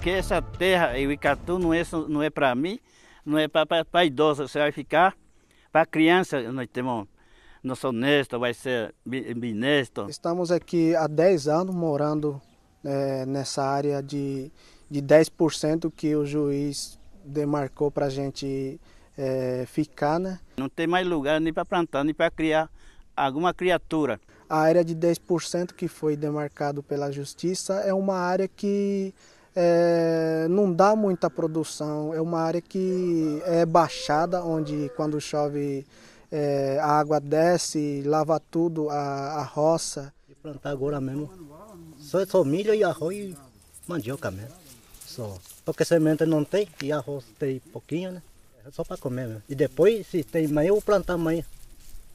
porque essa terra, o Icatu, não é para mim, não é para idoso, você vai ficar para criança. Nós somos nesto, vai ser binesto. Estamos aqui há 10 anos morando nessa área de 10% que o juiz demarcou para a gente ficar, né? Não tem mais lugar nem para plantar, nem para criar alguma criatura. A área de 10% que foi demarcado pela justiça é uma área que não dá muita produção, é uma área que é baixada, onde quando chove a água desce, lava tudo, a roça. E plantar agora mesmo, só milho e arroz e mandioca mesmo, só. Porque semente não tem e arroz tem pouquinho, né? É só para comer mesmo. E depois, se tem mais, eu vou plantar amanhã,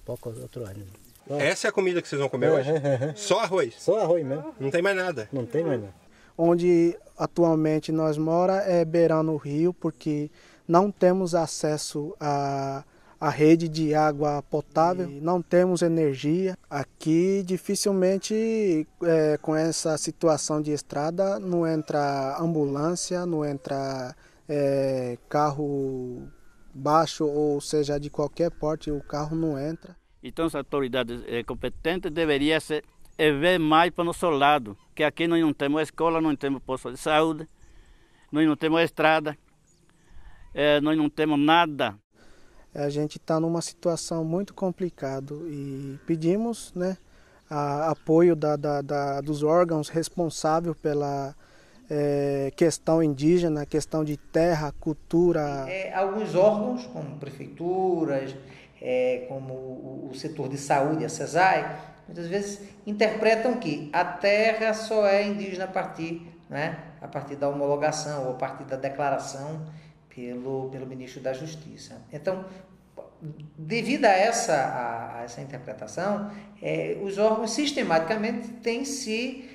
pouco outro ano. Essa é a comida que vocês vão comer hoje? Só arroz? Só arroz mesmo. Não tem mais nada? Não tem mais nada. Onde atualmente nós moramos é beirando o rio, porque não temos acesso à rede de água potável, não temos energia. Aqui dificilmente com essa situação de estrada não entra ambulância, não entra carro baixo, ou seja, de qualquer porte, o carro não entra. Então as autoridades competentes deveriam ver mais para o nosso lado, que aqui nós não temos escola, não temos posto de saúde, nós não temos estrada, nós não temos nada. A gente está numa situação muito complicada e pedimos, né, apoio dos órgãos responsáveis pela questão indígena, questão de terra, cultura. Alguns órgãos, como prefeituras, como o setor de saúde, a CESAI, muitas vezes interpretam que a terra só é indígena a partir da homologação ou a partir da declaração pelo ministro da Justiça. Então, devido a essa interpretação, os órgãos sistematicamente têm se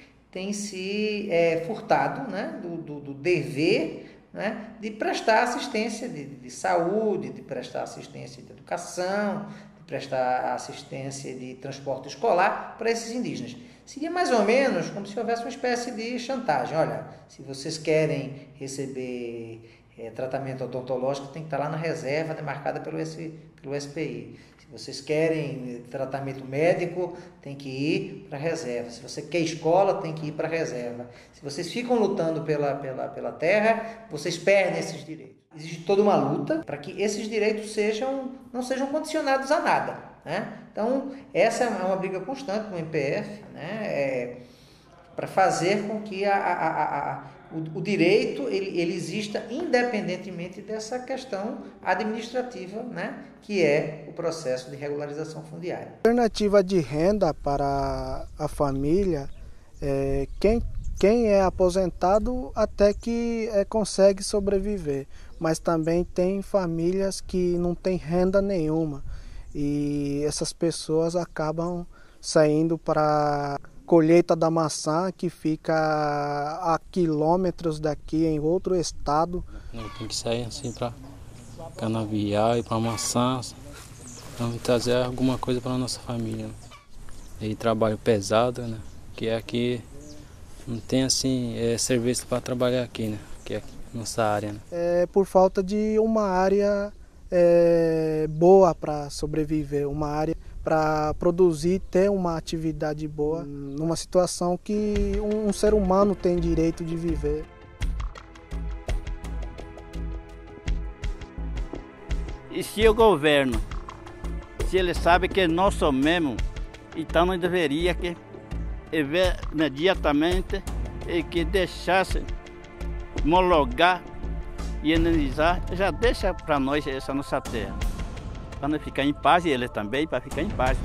furtado, né, do dever, né, de prestar assistência de saúde, de prestar assistência de educação, de prestar assistência de transporte escolar para esses indígenas. Seria mais ou menos como se houvesse uma espécie de chantagem. Olha, se vocês querem receber tratamento odontológico, tem que estar lá na reserva demarcada pelo SPI. Se vocês querem tratamento médico, tem que ir para a reserva. Se você quer escola, tem que ir para a reserva. Se vocês ficam lutando pela terra, vocês perdem esses direitos. Existe toda uma luta para que esses direitos não sejam condicionados a nada, né? Então, essa é uma briga constante com o MPF, né? Para fazer com que o direito ele exista independentemente dessa questão administrativa, né, que é o processo de regularização fundiária. Alternativa de renda para a família, quem é aposentado até que consegue sobreviver, mas também tem famílias que não têm renda nenhuma e essas pessoas acabam saindo para colheita da maçã, que fica a quilômetros daqui, em outro estado. Tem que sair assim para canavial e para maçã, para trazer alguma coisa para a nossa família. E trabalho pesado, né? Que aqui não tem assim serviço para trabalhar aqui, né? Que é nossa área. Né? Por falta de uma área boa para sobreviver, uma área para produzir, ter uma atividade boa, numa situação que um ser humano tem direito de viver. E se o governo, se ele sabe que nós somos mesmo, então não deveria que ver imediatamente e que deixasse homologar e indenizar, já deixa para nós essa nossa terra. Para não ficar em paz, e ele também, para ficar em paz.